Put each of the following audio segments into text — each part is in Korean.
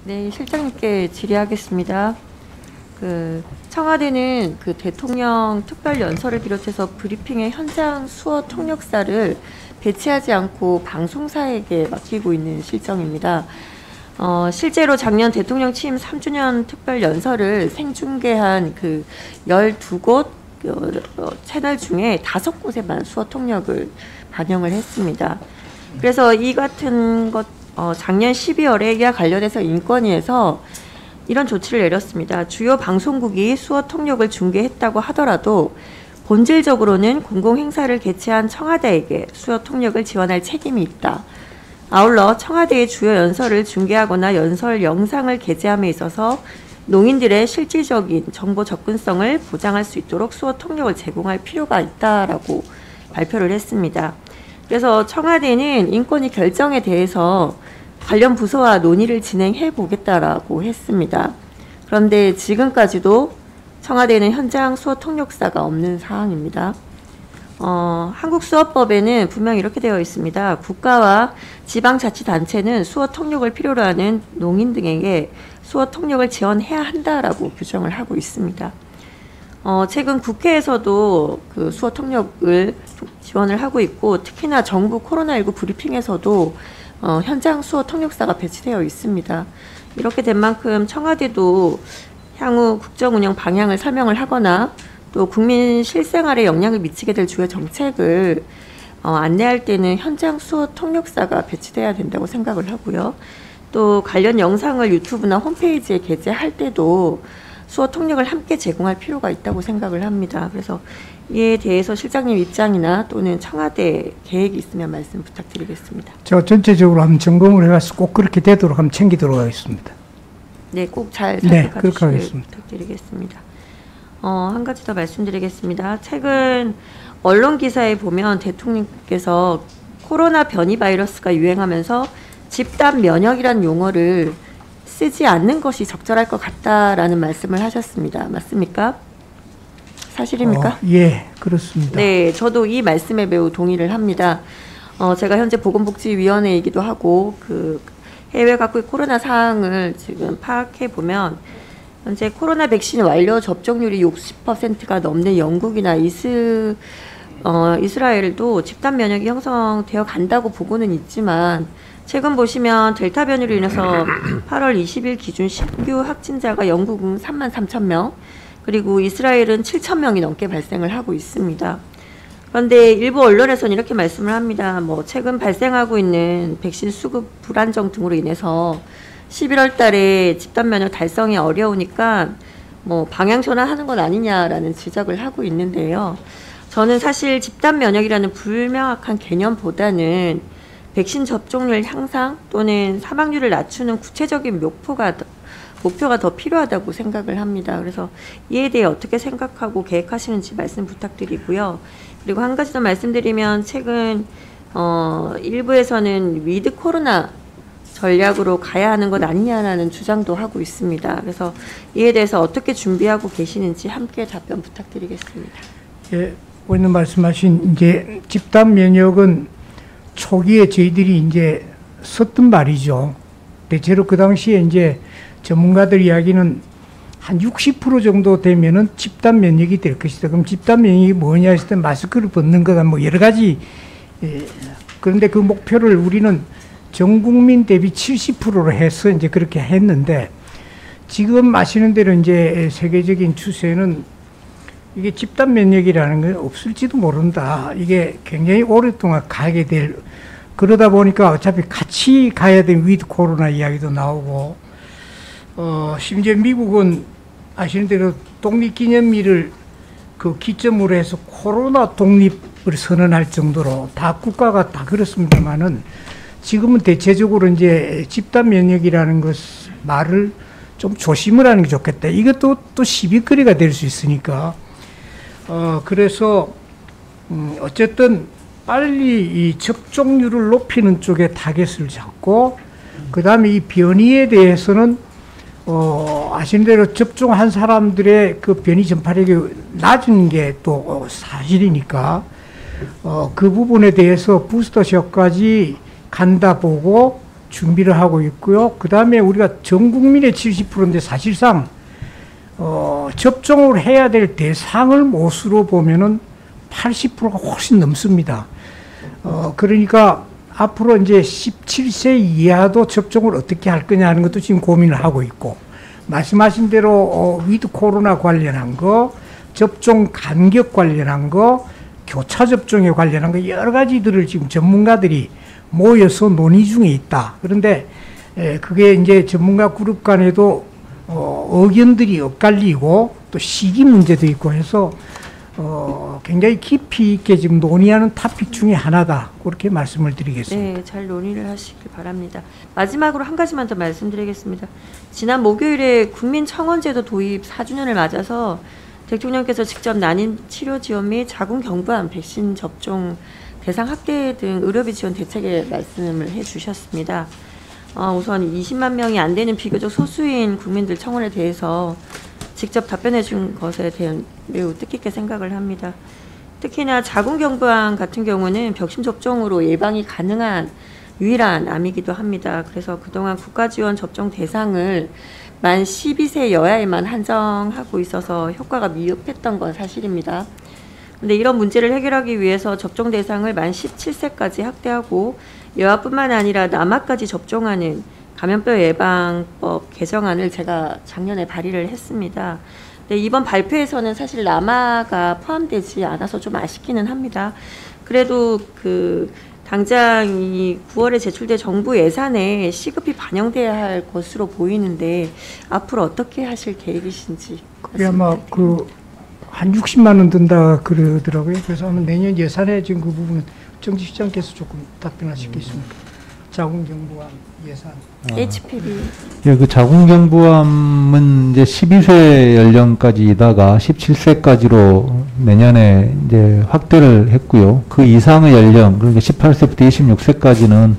네, 실장님께 질의하겠습니다. 청와대는 대통령 특별연설을 비롯해서 브리핑의 현장 수어 통역사를 배치하지 않고 방송사에게 맡기고 있는 실정입니다. 실제로 작년 대통령 취임 3주년 특별연설을 생중계한 12곳 채널 중에 5곳에만 수어 통역을 반영을 했습니다. 그래서 이 같은 것 작년 12월에 이와 관련해서 인권위에서 이런 조치를 내렸습니다. 주요 방송국이 수어 통역을 중계했다고 하더라도 본질적으로는 공공행사를 개최한 청와대에게 수어 통역을 지원할 책임이 있다. 아울러 청와대의 주요 연설을 중계하거나 연설 영상을 게재함에 있어서 농인들의 실질적인 정보 접근성을 보장할 수 있도록 수어 통역을 제공할 필요가 있다라고 발표를 했습니다. 그래서 청와대는 인권위 결정에 대해서 관련 부서와 논의를 진행해 보겠다라고 했습니다. 그런데 지금까지도 청와대는 현장 수어 통역사가 없는 상황입니다. 한국수어법에는 분명히 이렇게 되어 있습니다. 국가와 지방자치단체는 수어 통역을 필요로 하는 농인 등에게 수어 통역을 지원해야 한다라고 규정을 하고 있습니다. 최근 국회에서도 수어 통역을 지원을 하고 있고, 특히나 정부 코로나19 브리핑에서도 현장 수어 통역사가 배치되어 있습니다. 이렇게 된 만큼 청와대도 향후 국정 운영 방향을 설명을 하거나 또 국민 실생활에 영향을 미치게 될 주요 정책을 안내할 때는 현장 수어 통역사가 배치돼야 된다고 생각을 하고요. 또 관련 영상을 유튜브나 홈페이지에 게재할 때도 수어 통역을 함께 제공할 필요가 있다고 생각을 합니다. 그래서 이에 대해서 실장님 입장이나 또는 청와대 계획이 있으면 말씀 부탁드리겠습니다. 제가 전체적으로 한번 점검을 해가지고 꼭 그렇게 되도록 한번 챙기도록 하겠습니다. 네, 꼭 잘 그렇게 살펴주시길 하겠습니다. 부탁드리겠습니다. 한 가지 더 말씀드리겠습니다. 최근 언론 기사에 보면 대통령께서 코로나 변이 바이러스가 유행하면서 집단 면역이란 용어를 쓰지 않는 것이 적절할 것 같다라는 말씀을 하셨습니다. 맞습니까? 사실입니까? 예, 그렇습니다. 네, 저도 이 말씀에 매우 동의를 합니다. 제가 현재 보건복지위원회이기도 하고 해외 각국의 코로나 상황을 지금 파악해 보면 현재 코로나 백신 완료 접종률이 60%가 넘는 영국이나 이스라엘도 집단 면역이 형성되어 간다고 보고는 있지만, 최근 보시면 델타 변이로 인해서 8월 20일 기준 신규 확진자가 영국은 33,000명, 그리고 이스라엘은 7,000명이 넘게 발생을 하고 있습니다. 그런데 일부 언론에서는 이렇게 말씀을 합니다. 최근 발생하고 있는 백신 수급 불안정 등으로 인해서 11월 달에 집단 면역 달성이 어려우니까 방향 전환하는 건 아니냐라는 지적을 하고 있는데요. 저는 사실 집단 면역이라는 불명확한 개념보다는 백신 접종률 향상 또는 사망률을 낮추는 구체적인 목표가 더 필요하다고 생각을 합니다. 그래서 이에 대해 어떻게 생각하고 계획하시는지 말씀 부탁드리고요. 그리고 한 가지 더 말씀드리면, 최근 일부에서는 위드 코로나 전략으로 가야 하는 것 아니냐라는 주장도 하고 있습니다. 그래서 이에 대해서 어떻게 준비하고 계시는지 함께 답변 부탁드리겠습니다. 예, 오늘 말씀하신 이제 집단 면역은 초기에 저희들이 이제 썼던 말이죠. 대체로 그 당시에 이제 전문가들 이야기는 한 60% 정도 되면은 집단 면역이 될 것이다. 그럼 집단 면역이 뭐냐 했을 때 마스크를 벗는 거다, 여러 가지. 그런데 그 목표를 우리는 전 국민 대비 70%로 해서 이제 그렇게 했는데, 지금 아시는 대로 이제 세계적인 추세는 이게 집단 면역이라는 건 없을지도 모른다. 이게 굉장히 오랫동안 가게 될, 그러다 보니까 어차피 같이 가야 될 위드 코로나 이야기도 나오고, 심지어 미국은 아시는 대로 독립기념일을 기점으로 해서 코로나 독립을 선언할 정도로 다 국가가 다 그렇습니다만은, 지금은 대체적으로 이제 집단 면역이라는 것 말을 좀 조심을 하는 게 좋겠다. 이것도 또 시비거리가 될 수 있으니까. 그래서 어쨌든 빨리 이 접종률을 높이는 쪽에 타겟을 잡고, 그 다음에 이 변이에 대해서는 아시는 대로 접종한 사람들의 그 변이 전파력이 낮은 게 또 사실이니까 그 부분에 대해서 부스터샷까지 간다 보고 준비를 하고 있고요. 그 다음에 우리가 전 국민의 70%인데 사실상 접종을 해야 될 대상을 못으로 보면은 80%가 훨씬 넘습니다. 그러니까 앞으로 이제 17세 이하도 접종을 어떻게 할 거냐 하는 것도 지금 고민을 하고 있고, 말씀하신 대로 위드 코로나 관련한 거, 접종 간격 관련한 거, 교차 접종에 관련한 거 여러 가지들을 지금 전문가들이 모여서 논의 중에 있다. 그런데 그게 이제 전문가 그룹 간에도 의견들이 엇갈리고 또 시기 문제도 있고 해서 굉장히 깊이 있게 지금 논의하는 토픽 중에 하나다. 그렇게 말씀을 드리겠습니다. 네, 잘 논의를 하시길 바랍니다. 마지막으로 한 가지만 더 말씀드리겠습니다. 지난 목요일에 국민청원제도 도입 4주년을 맞아서 대통령께서 직접 난임 치료 지원 및 자궁경부암 백신 접종 대상 확대 등 의료비 지원 대책에 말씀을 해주셨습니다. 우선 20만 명이 안 되는 비교적 소수인 국민들 청원에 대해서 직접 답변해 준 것에 대한 매우 뜻깊게 생각을 합니다. 특히나 자궁경부암 같은 경우는 백신 접종으로 예방이 가능한 유일한 암이기도 합니다. 그래서 그동안 국가지원 접종 대상을 만 12세 여아에만 한정하고 있어서 효과가 미흡했던 건 사실입니다. 근데 이런 문제를 해결하기 위해서 접종 대상을 만 17세까지 확대하고 여아뿐만 아니라 남아까지 접종하는 감염병 예방법 개정안을 제가 작년에 발의를 했습니다. 근데 이번 발표에서는 사실 남아가 포함되지 않아서 좀 아쉽기는 합니다. 그래도 당장 이 9월에 제출된 정부 예산에 시급히 반영돼야 할 것으로 보이는데 앞으로 어떻게 하실 계획이신지. 그게 아마 한 60만 원 든다 그러더라고요. 그래서 아마 내년 예산에 지금 그 부분은 정치시장께서 조금 답변하시겠습니까? 자궁경부암 예산. HPV. 예, 그 자궁경부암은 이제 12세 연령까지다가 17세까지로 내년에 이제 확대를 했고요. 그 이상의 연령, 그러니까 18세부터 26세까지는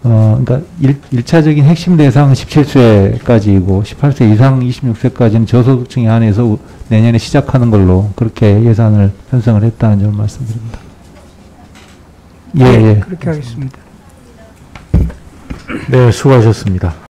그러니까 1차적인 핵심 대상은 17세까지이고 18세 이상 26세까지는 저소득층에 한해서 내년에 시작하는 걸로 그렇게 예산을 편성을 했다는 점을 말씀드립니다. 예, 네, 예. 그렇게 하겠습니다. 네, 수고하셨습니다.